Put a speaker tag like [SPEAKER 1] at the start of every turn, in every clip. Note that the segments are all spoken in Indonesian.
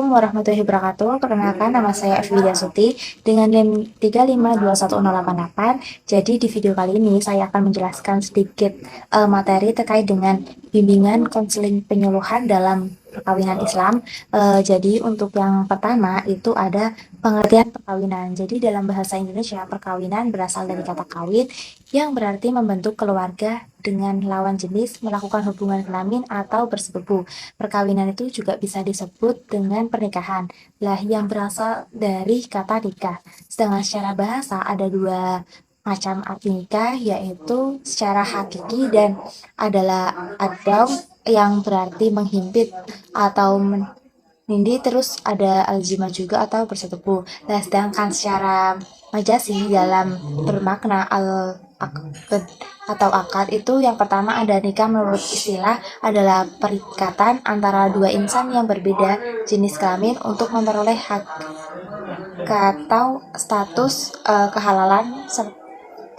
[SPEAKER 1] Assalamualaikum warahmatullahi wabarakatuh. Perkenalkan, nama saya Widya Suti dengan NIM 3521088. Jadi di video kali ini saya akan menjelaskan sedikit materi terkait dengan bimbingan konseling penyuluhan dalam perkawinan Islam. Jadi untuk yang pertama itu ada pengertian perkawinan. Jadi dalam bahasa Indonesia, perkawinan berasal dari kata kawin yang berarti membentuk keluarga dengan lawan jenis, melakukan hubungan kelamin atau bersetubuh. Perkawinan itu juga bisa disebut dengan pernikahan. Lah, yang berasal dari kata nikah. Sedangkan secara bahasa ada dua macam arti nikah, yaitu secara hakiki dan adalah adab yang berarti menghimpit atau menindih, terus ada alzimah juga atau bersetubuh. Nah, sedangkan secara majasi dalam bermakna akad atau akad itu yang pertama ada nikah menurut istilah adalah perikatan antara dua insan yang berbeda jenis kelamin untuk memperoleh hak atau status kehalalan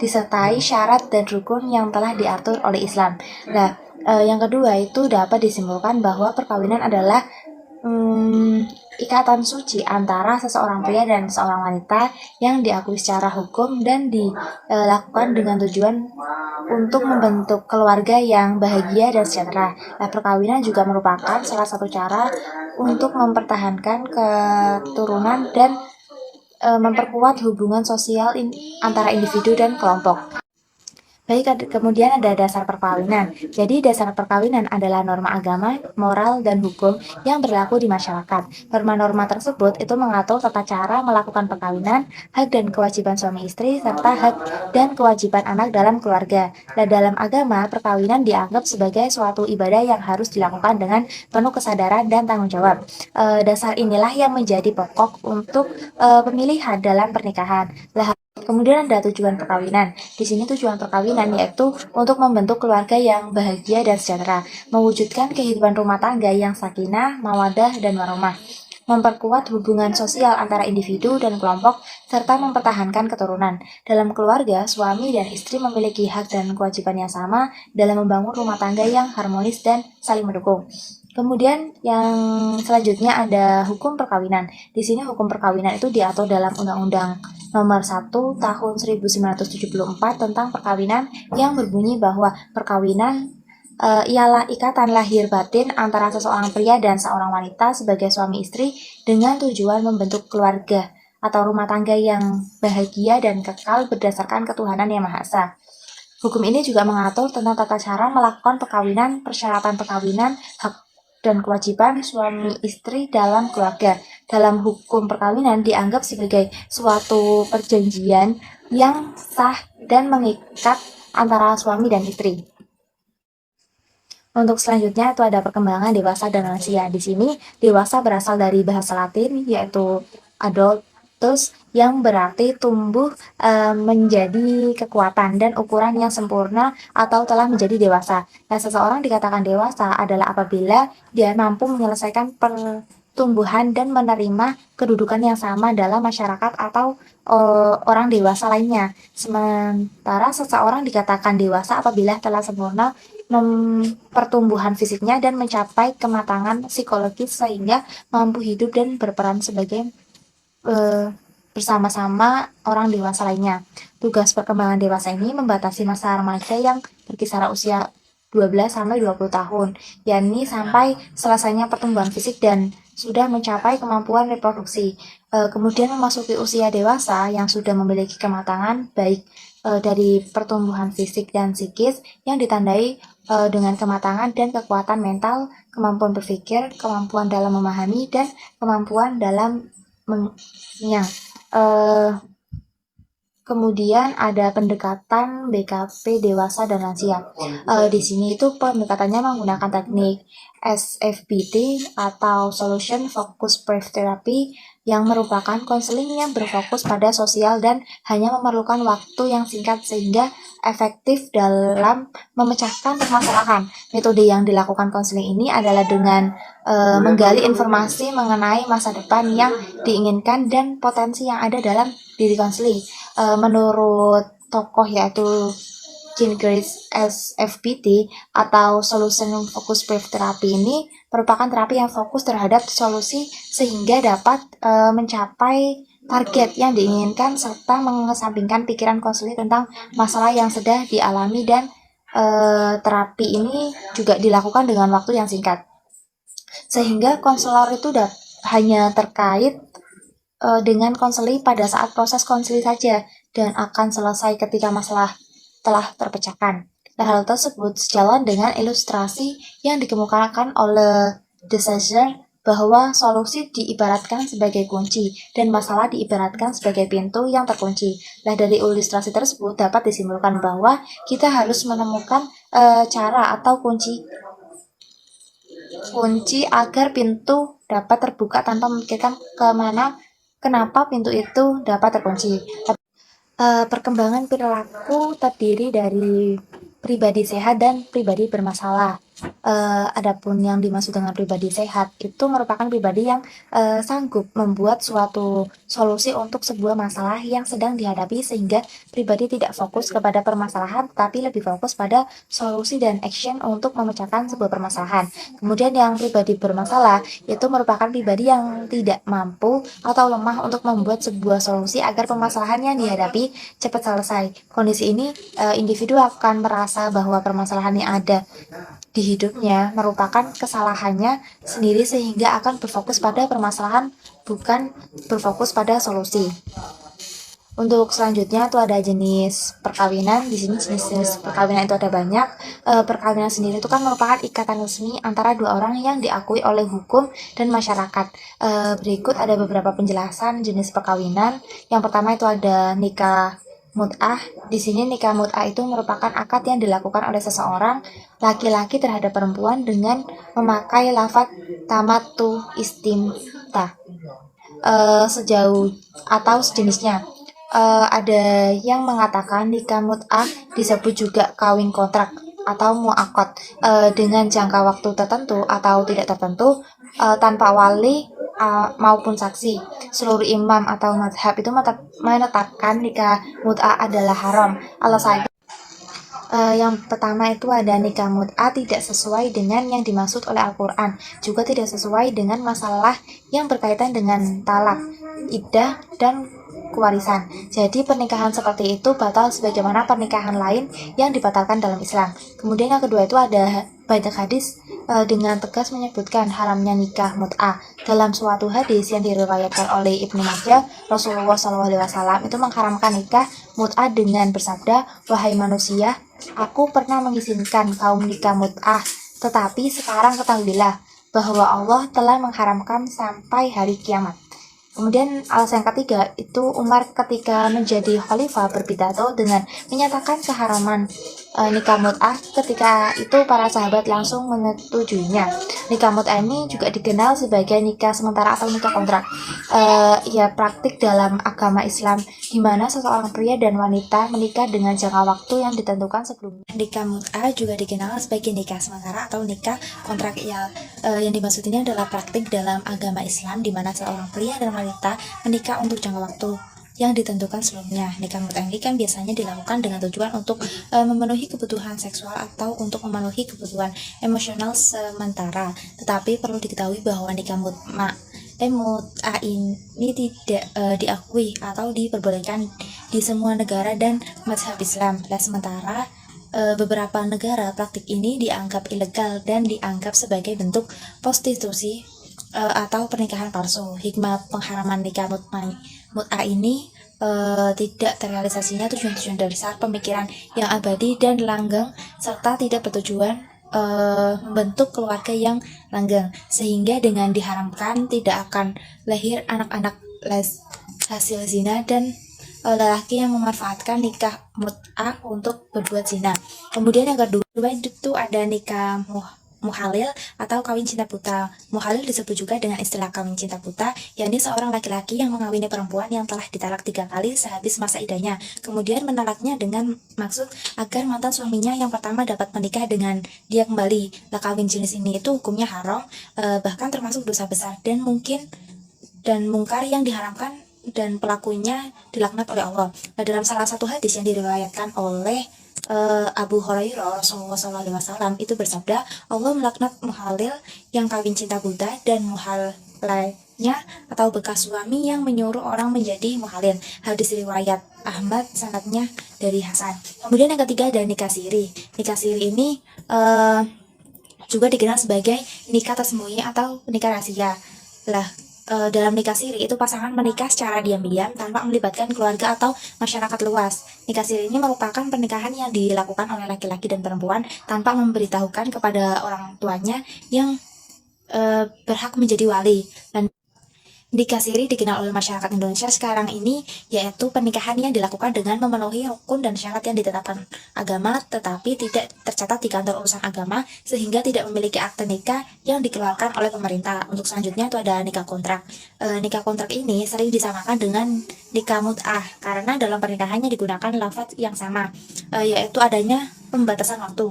[SPEAKER 1] disertai syarat dan rukun yang telah diatur oleh Islam. Nah, yang kedua itu dapat disimpulkan bahwa perkawinan adalah ikatan suci antara seseorang pria dan seorang wanita yang diakui secara hukum dan dilakukan dengan tujuan untuk membentuk keluarga yang bahagia dan sejahtera. Nah, perkawinan juga merupakan salah satu cara untuk mempertahankan keturunan dan memperkuat hubungan sosial antara individu dan kelompok. Baik, kemudian ada dasar perkawinan. Jadi dasar perkawinan adalah norma agama, moral, dan hukum yang berlaku di masyarakat. Norma-norma tersebut itu mengatur tata cara melakukan perkawinan, hak dan kewajiban suami istri, serta hak dan kewajiban anak dalam keluarga. Dan dalam agama, perkawinan dianggap sebagai suatu ibadah yang harus dilakukan dengan penuh kesadaran dan tanggung jawab. Dasar inilah yang menjadi pokok untuk pemilihan dalam pernikahan. Kemudian ada tujuan perkawinan. Di sini tujuan perkawinan yaitu untuk membentuk keluarga yang bahagia dan sejahtera, mewujudkan kehidupan rumah tangga yang sakinah, mawadah, dan warahmah, memperkuat hubungan sosial antara individu dan kelompok, serta mempertahankan keturunan. Dalam keluarga, suami dan istri memiliki hak dan kewajiban yang sama dalam membangun rumah tangga yang harmonis dan saling mendukung. Kemudian yang selanjutnya ada hukum perkawinan. Di sini hukum perkawinan itu diatur dalam Undang-Undang Nomor 1 Tahun 1974 tentang perkawinan yang berbunyi bahwa perkawinan ialah ikatan lahir batin antara seseorang pria dan seorang wanita sebagai suami istri dengan tujuan membentuk keluarga atau rumah tangga yang bahagia dan kekal berdasarkan ketuhanan yang Maha Esa. Hukum ini juga mengatur tentang tata cara melakukan perkawinan, persyaratan perkawinan, hak dan kewajiban suami istri dalam keluarga. Dalam hukum perkawinan dianggap sebagai suatu perjanjian yang sah dan mengikat antara suami dan istri. Untuk selanjutnya itu ada perkembangan dewasa dan lansia. Di sini dewasa berasal dari bahasa Latin yaitu adultus yang berarti tumbuh menjadi kekuatan dan ukuran yang sempurna atau telah menjadi dewasa. Nah, seseorang dikatakan dewasa adalah apabila dia mampu menyelesaikan pertumbuhan dan menerima kedudukan yang sama dalam masyarakat atau orang dewasa lainnya. Sementara seseorang dikatakan dewasa apabila telah sempurna pertumbuhan fisiknya dan mencapai kematangan psikologis sehingga mampu hidup dan berperan sebagai bersama-sama orang dewasa lainnya. Tugas perkembangan dewasa ini membatasi masa remaja yang berkisar usia 12-20 tahun, yakni sampai selesainya pertumbuhan fisik dan sudah mencapai kemampuan reproduksi. Kemudian memasuki usia dewasa yang sudah memiliki kematangan baik dari pertumbuhan fisik dan psikis yang ditandai dengan kematangan dan kekuatan mental, kemampuan berpikir, kemampuan dalam memahami, dan kemampuan dalam mengenyang. Kemudian ada pendekatan BKP dewasa dan lansia. Di sini itu pendekatannya menggunakan teknik SFBT atau Solution Focused Brief Therapy yang merupakan konseling yang berfokus pada sosial dan hanya memerlukan waktu yang singkat sehingga efektif dalam memecahkan permasalahan. Metode yang dilakukan konseling ini adalah dengan menggali informasi mengenai masa depan yang diinginkan dan potensi yang ada dalam diri konseling. Menurut tokoh yaitu Gingrich SFPT atau Solution Focused Brief Therapy ini merupakan terapi yang fokus terhadap solusi sehingga dapat mencapai target yang diinginkan serta mengesampingkan pikiran konseling tentang masalah yang sedang dialami, dan terapi ini juga dilakukan dengan waktu yang singkat sehingga konselor itu hanya terkait dengan konseling pada saat proses konseling saja dan akan selesai ketika masalah telah terpecahkan. Nah, hal tersebut sejalan dengan ilustrasi yang dikemukakan oleh De Sager bahwa solusi diibaratkan sebagai kunci dan masalah diibaratkan sebagai pintu yang terkunci. Nah, dari ilustrasi tersebut dapat disimpulkan bahwa kita harus menemukan cara atau kunci agar pintu dapat terbuka tanpa memikirkan kenapa pintu itu dapat terkunci. Perkembangan perilaku terdiri dari pribadi sehat dan pribadi bermasalah. Adapun yang dimaksud dengan pribadi sehat itu merupakan pribadi yang sanggup membuat suatu solusi untuk sebuah masalah yang sedang dihadapi sehingga pribadi tidak fokus kepada permasalahan tapi lebih fokus pada solusi dan action untuk memecahkan sebuah permasalahan. Kemudian yang pribadi bermasalah itu merupakan pribadi yang tidak mampu atau lemah untuk membuat sebuah solusi agar permasalahan yang dihadapi cepat selesai. Kondisi ini individu akan merasa bahwa permasalahan yang ada di hidupnya merupakan kesalahannya sendiri sehingga akan berfokus pada permasalahan bukan berfokus pada solusi. Untuk selanjutnya itu ada jenis perkawinan. Di sini jenis perkawinan itu ada banyak. Perkawinan sendiri itu kan merupakan ikatan resmi antara dua orang yang diakui oleh hukum dan masyarakat. Berikut ada beberapa penjelasan jenis perkawinan. Yang pertama itu ada nikah mut'ah. Di sini nikah mut'ah itu merupakan akad yang dilakukan oleh seseorang laki-laki terhadap perempuan dengan memakai lafaz tamatu istimta sejauh atau sejenisnya. Ada yang mengatakan nikah mut'ah disebut juga kawin kontrak atau mu'akad dengan jangka waktu tertentu atau tidak tertentu tanpa wali maupun saksi. Seluruh imam atau madhab itu menetapkan nikah mut'ah adalah haram. Alasannya yang pertama itu ada nikah mut'ah tidak sesuai dengan yang dimaksud oleh Al-Quran, juga tidak sesuai dengan masalah yang berkaitan dengan talak, iddah, dan kewarisan. Jadi pernikahan seperti itu batal sebagaimana pernikahan lain yang dibatalkan dalam Islam. Kemudian yang kedua itu ada banyak hadis dengan tegas menyebutkan haramnya nikah mut'ah. Dalam suatu hadis yang diriwayatkan oleh Ibnu Majah, Rasulullah SAW itu mengharamkan nikah mut'ah dengan bersabda, "Wahai manusia, aku pernah mengizinkan kaum nikah mut'ah, tetapi sekarang ketahuilah bahwa Allah telah mengharamkan sampai hari kiamat." Kemudian alasan yang ketiga itu Umar ketika menjadi khalifah berpidato dengan menyatakan keharaman nikah mut'ah. Ketika itu para sahabat langsung menyetujuinya. Nikah mut'ah ini juga dikenal sebagai nikah sementara atau nikah kontrak. Ya praktik dalam agama Islam di mana seseorang pria dan wanita menikah dengan jangka waktu yang ditentukan sebelumnya. Nikah mut'ah juga dikenal sebagai nikah sementara atau nikah kontrak. Yang dimaksud ini adalah praktik dalam agama Islam di mana seorang pria dan wanita menikah untuk jangka waktu yang ditentukan sebelumnya. Nikah mut'ah ini kan biasanya dilakukan dengan tujuan untuk memenuhi kebutuhan seksual atau untuk memenuhi kebutuhan emosional sementara. Tetapi perlu diketahui bahwa nikah mut'ah ini tidak diakui atau diperbolehkan di semua negara dan mazhab Islam. Dan sementara beberapa negara praktik ini dianggap ilegal dan dianggap sebagai bentuk prostitusi atau pernikahan palsu. Hikmah pengharaman nikah mut'ah ini tidak terrealisasinya tujuan-tujuan dasar pemikiran yang abadi dan langgeng serta tidak bertujuan membentuk keluarga yang langgeng, sehingga dengan diharamkan tidak akan lahir anak-anak hasil zina dan lelaki yang memanfaatkan nikah mut'ah untuk berbuat zina. Kemudian yang kedua itu ada nikah muhalil atau kawin cinta buta. Muhalil disebut juga dengan istilah kawin cinta buta, yakni seorang laki-laki yang mengawini perempuan yang telah ditalak 3 kali sehabis masa iddahnya, kemudian mentalaknya dengan maksud agar mantan suaminya yang pertama dapat menikah dengan dia kembali. Nah, kawin jenis ini itu hukumnya haram, bahkan termasuk dosa besar dan mungkar yang diharamkan dan pelakunya dilaknat oleh Allah. Nah, dalam salah satu hadis yang diriwayatkan oleh Abu Hurairah Rasulullah SAW itu bersabda, Allah melaknat muhalil yang kawin cinta buta dan muhalnya atau bekas suami yang menyuruh orang menjadi muhalil. Hadis riwayat Ahmad, sanadnya dari Hasan. Kemudian yang ketiga ada nikah siri. Nikah siri ini juga dikenal sebagai nikah tersembunyi atau nikah rahasia. Lah, dalam nikah siri itu pasangan menikah secara diam-diam tanpa melibatkan keluarga atau masyarakat luas. Nikah siri ini merupakan pernikahan yang dilakukan oleh laki-laki dan perempuan tanpa memberitahukan kepada orang tuanya yang berhak menjadi wali. Dan nikah siri dikenal oleh masyarakat Indonesia sekarang ini yaitu pernikahan yang dilakukan dengan memenuhi rukun dan syarat yang ditetapkan agama tetapi tidak tercatat di kantor urusan agama sehingga tidak memiliki akte nikah yang dikeluarkan oleh pemerintah. Untuk selanjutnya itu ada nikah kontrak. Nikah kontrak ini sering disamakan dengan nikah mut'ah karena dalam pernikahannya digunakan lafaz yang sama, yaitu adanya pembatasan waktu.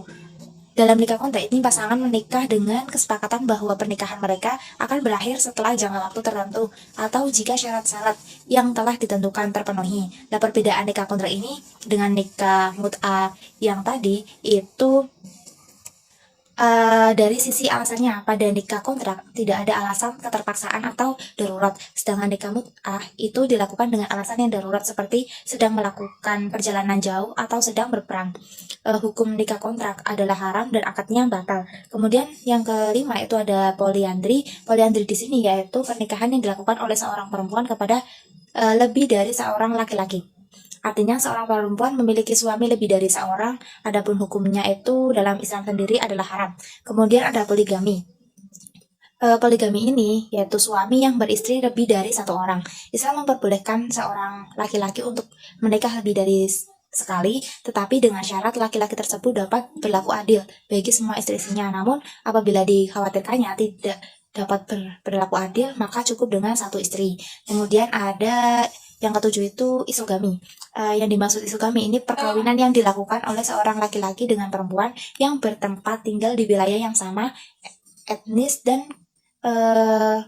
[SPEAKER 1] Dalam nikah kontrak ini pasangan menikah dengan kesepakatan bahwa pernikahan mereka akan berakhir setelah jangka waktu tertentu atau jika syarat-syarat yang telah ditentukan terpenuhi. Nah, perbedaan nikah kontrak ini dengan nikah mut'ah yang tadi itu dari sisi alasannya, pada nikah kontrak tidak ada alasan keterpaksaan atau darurat, sedangkan nikah mut'ah itu dilakukan dengan alasan yang darurat seperti sedang melakukan perjalanan jauh atau sedang berperang. Hukum nikah kontrak adalah haram dan akadnya batal. Kemudian yang kelima itu ada poliandri. Poliandri di sini yaitu pernikahan yang dilakukan oleh seorang perempuan kepada lebih dari seorang laki-laki. Artinya seorang perempuan memiliki suami lebih dari seorang, adapun hukumnya itu dalam Islam sendiri adalah haram. Kemudian ada poligami. Poligami ini yaitu suami yang beristri lebih dari satu orang. Islam memperbolehkan seorang laki-laki untuk menikah lebih dari sekali, tetapi dengan syarat laki-laki tersebut dapat berlaku adil bagi semua istri-istrinya. Namun apabila dikhawatirkannya tidak dapat berlaku adil, maka cukup dengan satu istri. Kemudian ada yang ketujuh itu isogami. Yang dimaksud isogami ini perkawinan yang dilakukan oleh seorang laki-laki dengan perempuan yang bertempat tinggal di wilayah yang sama, etnis dan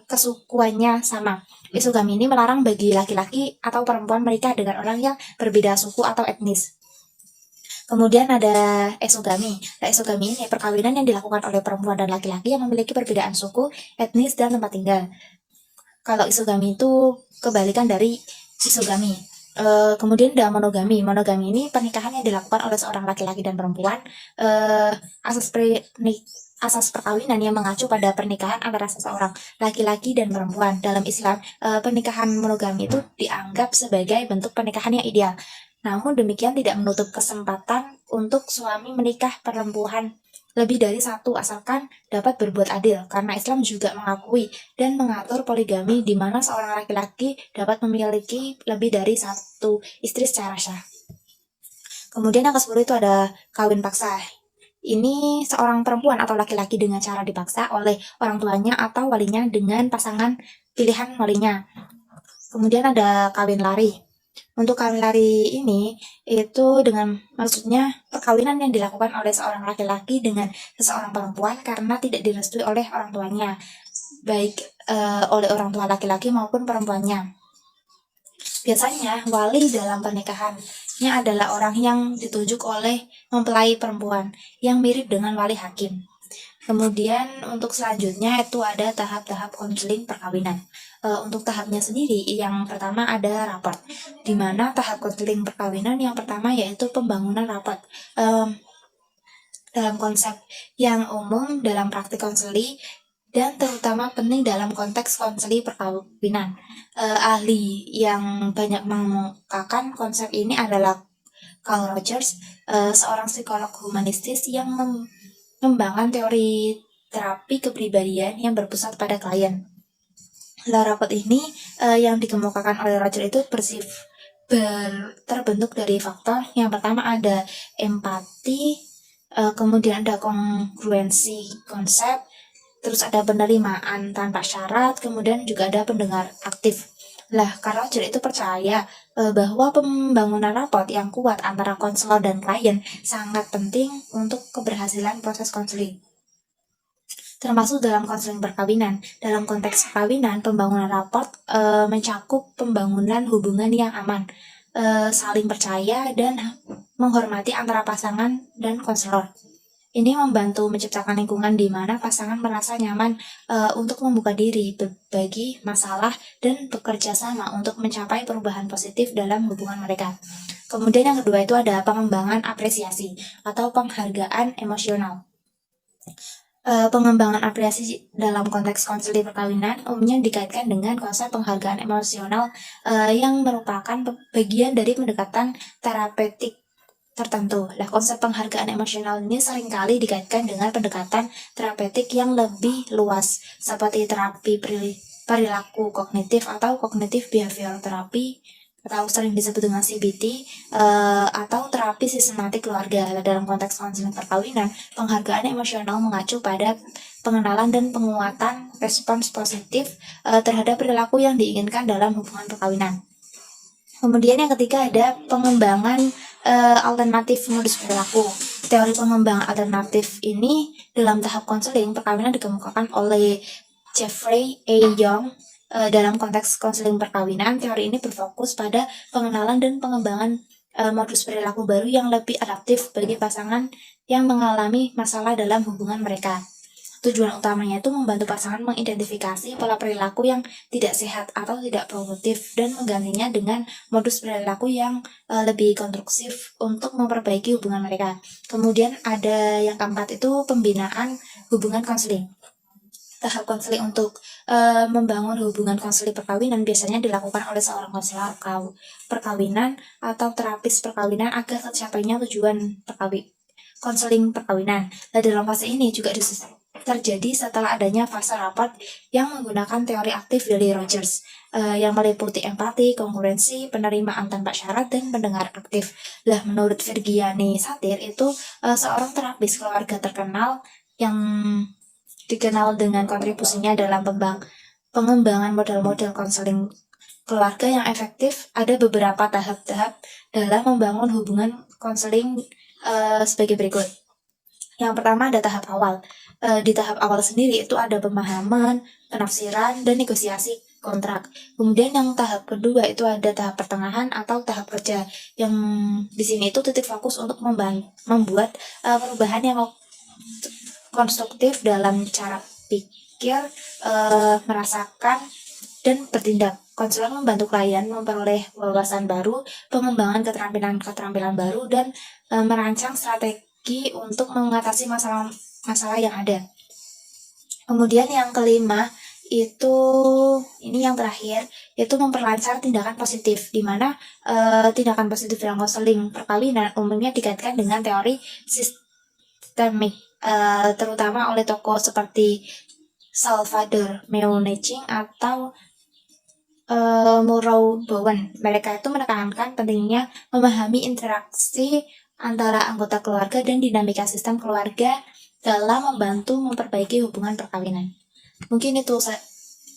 [SPEAKER 1] kesukuannya sama. Isogami ini melarang bagi laki-laki atau perempuan menikah dengan orang yang berbeda suku atau etnis. Kemudian ada esogami. Nah, esogami ini perkawinan yang dilakukan oleh perempuan dan laki-laki yang memiliki perbedaan suku, etnis, dan tempat tinggal. Kalau isogami itu kebalikan dari isogami. Kemudian ada monogami. Monogami ini pernikahan yang dilakukan oleh seorang laki-laki dan perempuan. Asas perkawinan yang mengacu pada pernikahan antara seseorang laki-laki dan perempuan. Dalam Islam, pernikahan monogami itu dianggap sebagai bentuk pernikahan yang ideal. Namun demikian tidak menutup kesempatan untuk suami menikah perempuan lebih dari satu asalkan dapat berbuat adil, karena Islam juga mengakui dan mengatur poligami di mana seorang laki-laki dapat memiliki lebih dari satu istri secara sah. Kemudian yang ke-10 itu ada kawin paksa. Ini seorang perempuan atau laki-laki dengan cara dipaksa oleh orang tuanya atau walinya dengan pasangan pilihan walinya. Kemudian ada kawin lari. Untuk kawin lari ini itu dengan maksudnya perkawinan yang dilakukan oleh seorang laki-laki dengan seseorang perempuan karena tidak direstui oleh orang tuanya, baik oleh orang tua laki-laki maupun perempuannya. Biasanya wali dalam pernikahannya adalah orang yang ditunjuk oleh mempelai perempuan yang mirip dengan wali hakim. Kemudian untuk selanjutnya itu ada tahap-tahap konseling perkawinan. Untuk tahapnya sendiri yang pertama ada raport, di mana tahap konseling perkawinan yang pertama yaitu pembangunan raport. Dalam konsep yang umum dalam praktik konseli dan terutama penting dalam konteks konseli perkawinan. Ahli yang banyak mengemukakan konsep ini adalah Carl Rogers, seorang psikolog humanistis yang mengembangkan teori terapi kepribadian yang berpusat pada klien. Raport ini yang dikemukakan oleh Roger itu terbentuk dari faktor yang pertama ada empati, kemudian ada kongruensi konsep, terus ada penerimaan tanpa syarat, kemudian juga ada pendengar aktif. Karl Roger itu percaya bahwa pembangunan raport yang kuat antara konselor dan klien sangat penting untuk keberhasilan proses konseling. Termasuk dalam konseling perkawinan. Dalam konteks perkawinan, pembangunan raport mencakup pembangunan hubungan yang aman, saling percaya, dan menghormati antara pasangan dan konselor. Ini membantu menciptakan lingkungan di mana pasangan merasa nyaman untuk membuka diri, berbagi masalah, dan bekerja sama untuk mencapai perubahan positif dalam hubungan mereka. Kemudian yang kedua itu ada pengembangan apresiasi atau penghargaan emosional. Pengembangan apresiasi dalam konteks konseling perkawinan umumnya dikaitkan dengan konsep penghargaan emosional yang merupakan bagian dari pendekatan terapeutik tertentu. Nah, konsep penghargaan emosional ini seringkali dikaitkan dengan pendekatan terapeutik yang lebih luas, seperti terapi perilaku kognitif atau cognitive behavioral therapy, atau sering disebut dengan CBT, atau terapi sistematik keluarga. Dalam konteks konseling perkawinan, penghargaan emosional mengacu pada pengenalan dan penguatan respons positif terhadap perilaku yang diinginkan dalam hubungan perkawinan. Kemudian yang ketiga ada pengembangan alternatif modus perilaku. Teori pengembangan alternatif ini dalam tahap konseling perkawinan dikemukakan oleh Jeffrey A. Young. Dalam konteks konseling perkawinan, teori ini berfokus pada pengenalan dan pengembangan modus perilaku baru yang lebih adaptif bagi pasangan yang mengalami masalah dalam hubungan mereka. Tujuan utamanya itu membantu pasangan mengidentifikasi pola perilaku yang tidak sehat atau tidak produktif dan menggantinya dengan modus perilaku yang lebih konstruktif untuk memperbaiki hubungan mereka. Kemudian ada yang keempat itu pembinaan hubungan konseling. Tahap konseling untuk membangun hubungan konseling perkawinan biasanya dilakukan oleh seorang konselor perkawinan atau terapis perkawinan agar tercapainya tujuan konseling perkawinan. Nah, dalam fase ini juga terjadi setelah adanya fase rapat yang menggunakan teori aktif dari Rogers yang meliputi empati, kongruensi, penerimaan tanpa syarat, dan pendengar aktif. Nah, menurut Virgiani Satir itu seorang terapis keluarga terkenal yang dikenal dengan kontribusinya dalam pengembangan model-model konseling keluarga yang efektif. Ada beberapa tahap-tahap dalam membangun hubungan konseling sebagai berikut. Yang pertama ada tahap awal. Di tahap awal sendiri itu ada pemahaman, penafsiran, dan negosiasi kontrak. Kemudian yang tahap kedua itu ada tahap pertengahan atau tahap kerja. Yang di sini itu titik fokus untuk membuat perubahan yang konstruktif dalam cara pikir, merasakan, dan bertindak. Konselor membantu klien memperoleh wawasan baru, pengembangan keterampilan baru, dan merancang strategi untuk mengatasi masalah yang ada. Kemudian yang kelima itu ini yang terakhir, yaitu memperlancar tindakan positif, di mana tindakan positif dalam konseling perkawinan umumnya dikaitkan dengan teori sistemik, terutama oleh tokoh seperti Salvador Meunich atau Murrow Bowen. Mereka itu menekankan pentingnya memahami interaksi antara anggota keluarga dan dinamika sistem keluarga dalam membantu memperbaiki hubungan perkawinan. Mungkin itu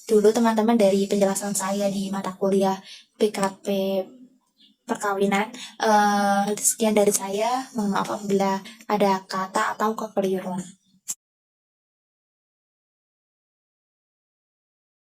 [SPEAKER 1] dulu teman-teman dari penjelasan saya di mata kuliah PKP perkawinan. Sekian dari saya. Mohon maaf apabila ada kata atau kekeliruan.